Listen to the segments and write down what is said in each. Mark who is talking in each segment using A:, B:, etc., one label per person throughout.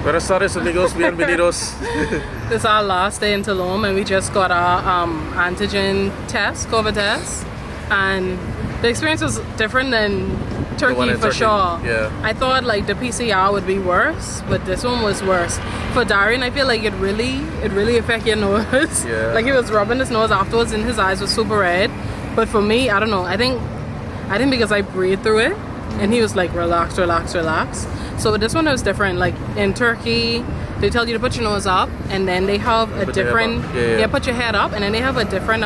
A: Buenas tardes, amigos. Bienvenidos.
B: This is our last day in Tulum, and we just got our antigen test, COVID test, and the experience was different than Turkey for sure.
A: Yeah.
B: I thought like the PCR would be worse, but this one was worse. For Darian, I feel like it really affected your nose.
A: Yeah.
B: Like he was rubbing his nose afterwards, and his eyes were super red. But for me, I don't know. I think because I breathed through it, and he was like relax, relax, relax. So with this one, it was different. Like in Turkey, they tell you to put your nose up, and then they have a different. Put your head up, and then they have a different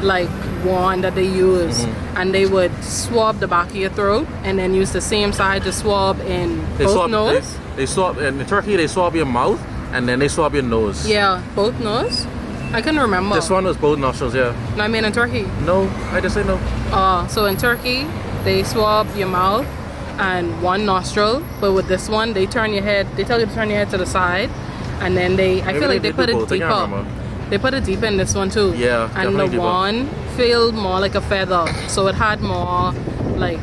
B: like wand that they use, and they would swab the back of your throat, and then use the same side to swab in both nose.
A: They swab in Turkey. They swab your mouth, and then they swab your nose.
B: Yeah, both nose. I couldn't remember.
A: This one was both nostrils. Yeah.
B: No, I mean in Turkey.
A: No, I just say no.
B: So in Turkey, they swab your mouth and one nostril, but with this one, they turn your head. They tell you to turn your head to the side, and then I feel like they put it deeper. They put it deeper in this one too.
A: Yeah,
B: and the one felt more like a feather, so it had more like,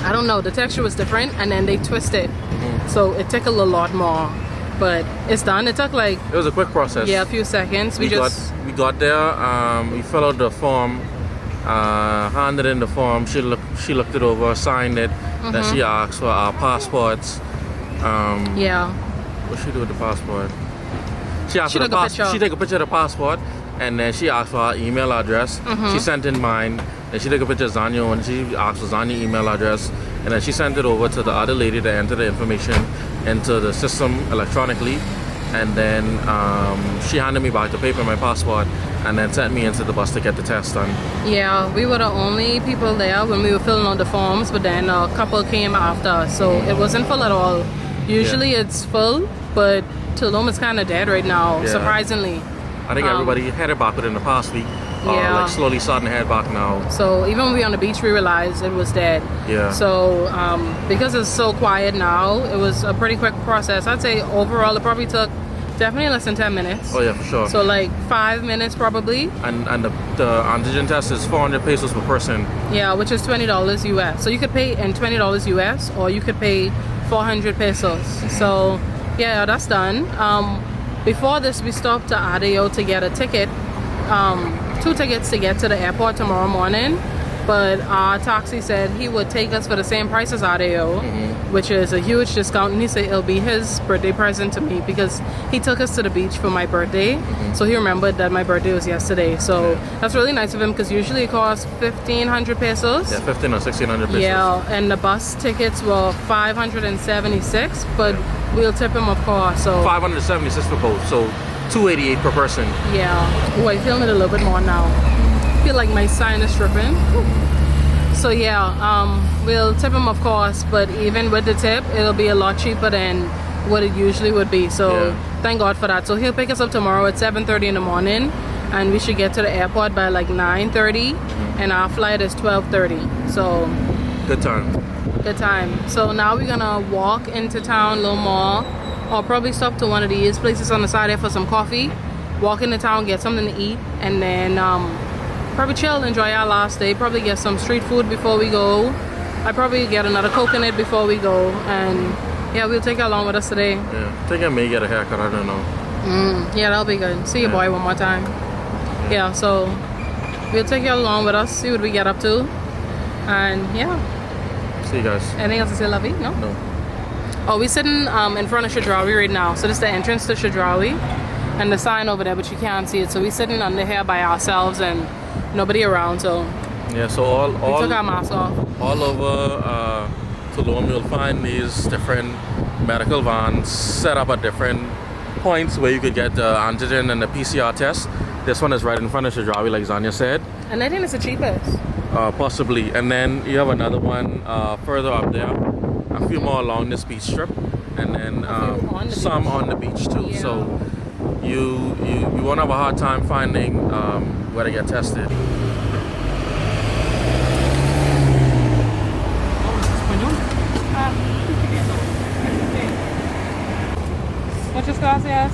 B: I don't know, the texture was different, and then they twist it, so it tickled a lot more. But it's done. It took like,
A: it was a quick process.
B: Yeah, a few seconds. We
A: got there. We filled out the form, handed in the form. She looked it over, signed it. Then she asked for our passports. What she do with the passport? She asked for the passport. She took a picture of the passport, and then she asked for our email address. She sent in mine. Then she took a picture of Zanyo, and she asked for Zanyo's email address. And then she sent it over to the other lady to enter the information into the system electronically. And then she handed me back the paper, my passport, and then sent me into the bus to get the test done.
B: Yeah, we were the only people there when we were filling out the forms, but then a couple came after, so it wasn't full at all. Usually it's full, but Tulum is kind of dead right now, surprisingly.
A: I think everybody headed back within the past week. Like slowly starting to head back now.
B: So even when we were on the beach, we realized it was dead.
A: Yeah.
B: So because it's so quiet now, it was a pretty quick process. I'd say overall it probably took definitely less than 10 minutes.
A: Oh yeah, for sure.
B: So like 5 minutes probably.
A: And the antigen test is 400 pesos per person.
B: Yeah, which is $20 US. So you could pay in $20 US, or you could pay 400 pesos. So yeah, that's done. Before this, we stopped to Adeo to get a ticket. 2 tickets to get to the airport tomorrow morning, but our taxi said he would take us for the same price as Adeo, which is a huge discount, and he said it'll be his birthday present to me because he took us to the beach for my birthday, so he remembered that my birthday was yesterday. So that's really nice of him, because usually it costs 1,500 pesos.
A: Yeah, 15 or 1,600 pesos.
B: Yeah, and the bus tickets were 576, but we'll tip him, of course. So
A: 576 for both, so 288 per person.
B: Yeah. Oh, I feel it a little bit more now. I feel like my sinus dripping. So yeah, we'll tip him, of course, but even with the tip, it'll be a lot cheaper than what it usually would be. So thank God for that. So he'll pick us up tomorrow at 7:30 in the morning, and we should get to the airport by like 9:30, and our flight is 12:30. So
A: good time.
B: Good time. So now we're gonna walk into town a little more. Or probably stop to one of these places on the side there for some coffee, walk into town, get something to eat, and then probably chill, enjoy our last day, probably get some street food before we go. I probably get another coconut before we go, and yeah, we'll take you along with us today.
A: Yeah, I think I may get a haircut, I don't know.
B: Yeah, that'll be good. See your boy one more time. Yeah, so we'll take you along with us, see what we get up to, and yeah.
A: See you guys.
B: Anything else to say, Lovey? No?
A: No.
B: Oh, we're sitting in front of Shadrawi right now. So this is the entrance to Shadrawi, and the sign over there, but you can't see it. So we're sitting under here by ourselves and nobody around. So
A: yeah, so
B: we took our masks off.
A: All over Tulum, you'll find these different medical vans set up at different points where you could get the antigen and the PCR test. This one is right in front of Shadrawi, like Zanya said.
B: And I think it's the cheapest.
A: Possibly. And then you have another one further up there. A few more along this beach strip, and then some on the beach too. Yeah. So you won't have a hard time finding where to get tested.
B: Muchas gracias.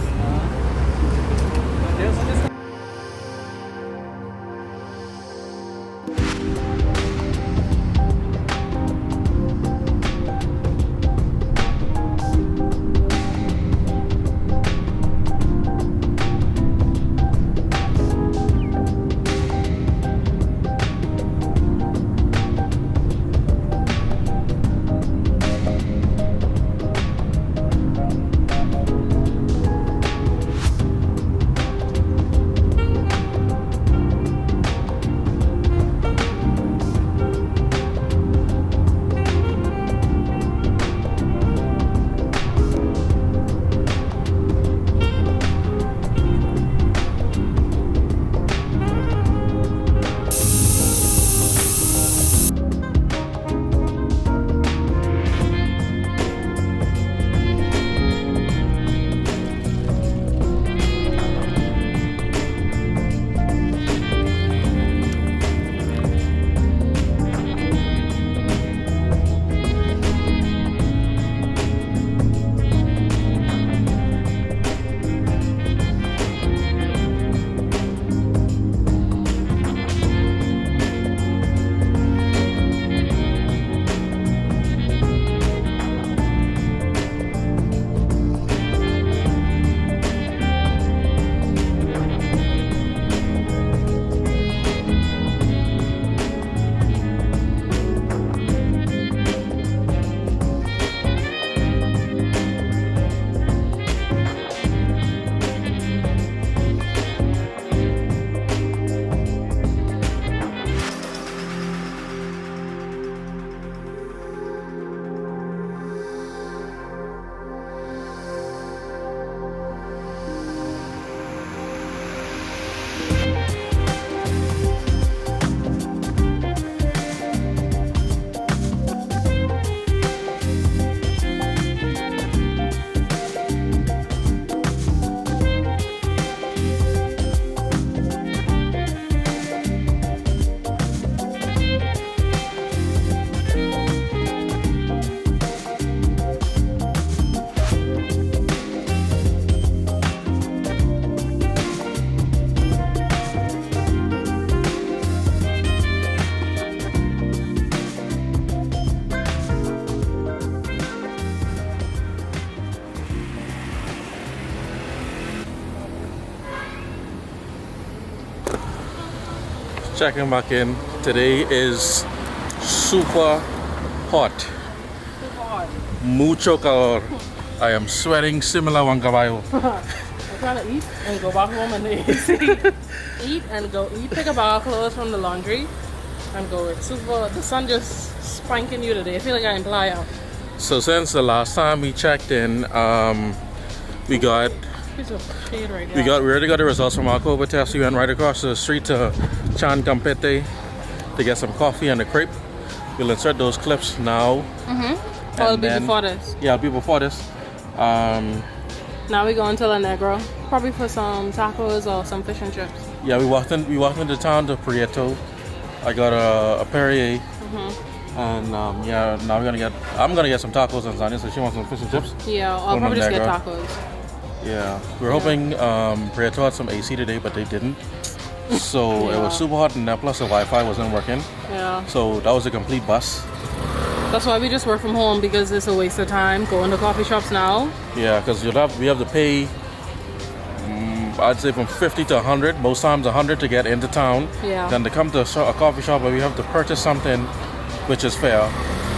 A: Checking back in. Today is super hot.
B: Super hot.
A: Mucho calor. I am sweating similar a un caballo.
B: I'm trying to eat and go back home and eat and go eat. Pick up our clothes from the laundry and go. It's super. The sun just spanking you today. I feel like I imply out.
A: So since the last time we checked in, we got. We already got the results from our COVID test. We went right across the street to Chan Campete to get some coffee and a crepe. We'll insert those clips now.
B: Or it'll be before this.
A: Yeah, it'll be before this.
B: Now we going to La Negra, probably for some tacos or some fish and chips.
A: Yeah, we walked into town to Prieto. I got a Perrier. And yeah, now I'm gonna get some tacos and Zania, so she wants some fish and chips.
B: Yeah, I'll probably just get tacos.
A: Yeah, we were hoping Prieto had some AC today, but they didn't. So it was super hot, and then plus the Wi-Fi wasn't working. Yeah. So that was a complete bust.
B: That's why we just work from home, because it's a waste of time going to coffee shops now. Yeah,
A: because we have to pay. I'd say from 50 to 100. Most times 100 to get into town. Yeah. Then to come to a coffee shop where we have to purchase something, which is fair.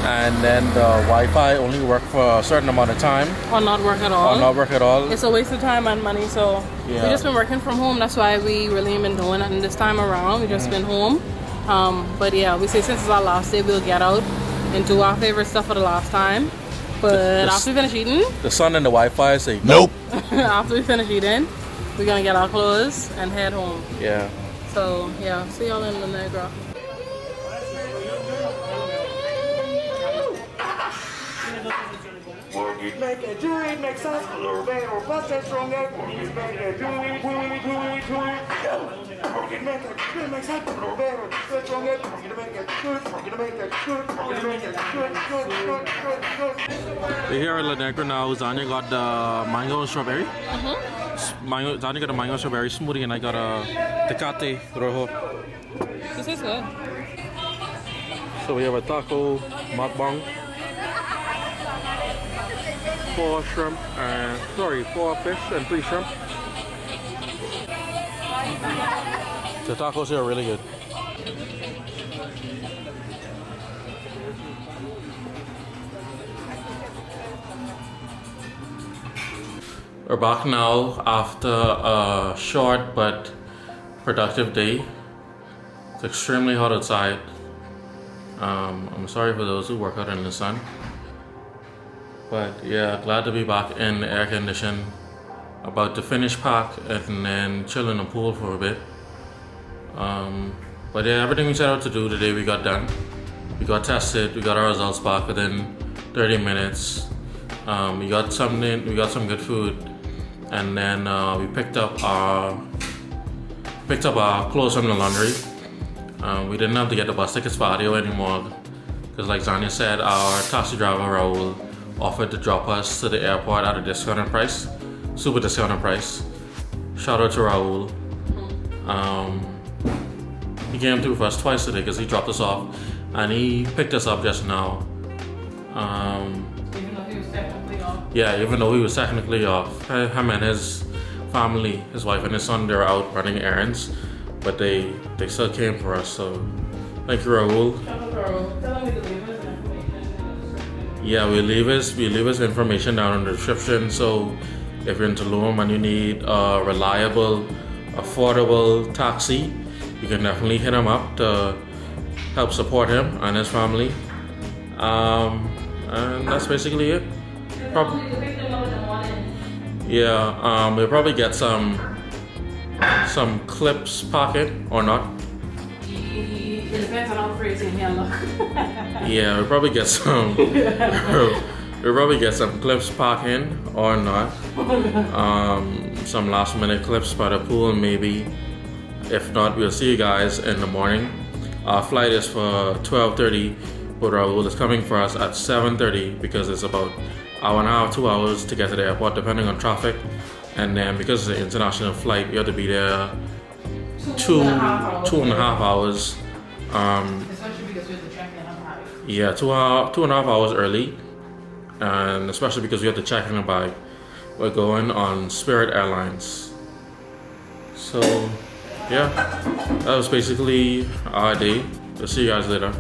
A: And then the Wi-Fi only work for a certain amount of time.
B: Or not work at all.
A: Or not work at all.
B: It's a waste of time and money, so we just been working from home. That's why we really ain't been doing nothing this time around. We just been home. But yeah, we say since it's our last day, we'll get out and do our favorite stuff for the last time. But after we finish eating...
A: The sun and the Wi-Fi say nope.
B: After we finish eating, we're gonna get our clothes and head home.
A: Yeah.
B: So yeah, see y'all in La Negra.
C: Make it do it, make sense, a little bit, or bust it stronger. Make it do it, do it, do it, do it. Make it make sense, a little bit, or bust it stronger. Make it good, make it good, make it good.
A: We're here at La Negra now. Zania got the mango and strawberry. Zania got a mango and strawberry smoothie, and I got a Tecate Rojo.
B: This is good.
A: So we have a taco, mukbang. 4 shrimp and 4 fish and 3 shrimp. The tacos here are really good. We're back now after a short but productive day. It's extremely hot outside. I'm sorry for those who work out in the sun. But yeah, glad to be back in the air condition. About to finish pack and then chill in the pool for a bit. But yeah, everything we set out to do today we got done. We got tested, we got our results back within 30 minutes. We got some good food, and then we picked up our clothes from the laundry. We didn't have to get the bus tickets for audio anymore, because like Zania said, our taxi driver Raul offered to drop us to the airport at a discounted price, super discounted price. Shout out to Raul. He came through for us twice today because he dropped us off, and he picked us up just now.
B: Even though he was technically off.
A: Yeah, even though he was technically off. Him and his family, his wife and his son, they were out running errands, but they still came for us. So thank you, Raul.
B: Shout out to Raul. Tell him we deliver.
A: Yeah, we leave his information down in the description. So if you're in Tulum and you need a reliable, affordable taxi, you can definitely hit him up to help support him and his family. And that's basically it. We'll probably get some clips pocket or not.
B: It depends on how crazy he look.
A: Yeah, we'll probably get some. We'll probably get some clips pocket or not. Some last minute clips by the pool maybe. If not, we'll see you guys in the morning. Our flight is for 12:30, but Raul is coming for us at 7:30 because it's about hour and a half, 2 hours to get to the airport, depending on traffic. And then because it's an international flight, we have to be there two and a half hours.
B: Especially because we have to check in on bag.
A: Yeah, 2.5 hours early, and especially because we have to check in a bag. We're going on Spirit Airlines. So yeah, that was basically our day. We'll see you guys later.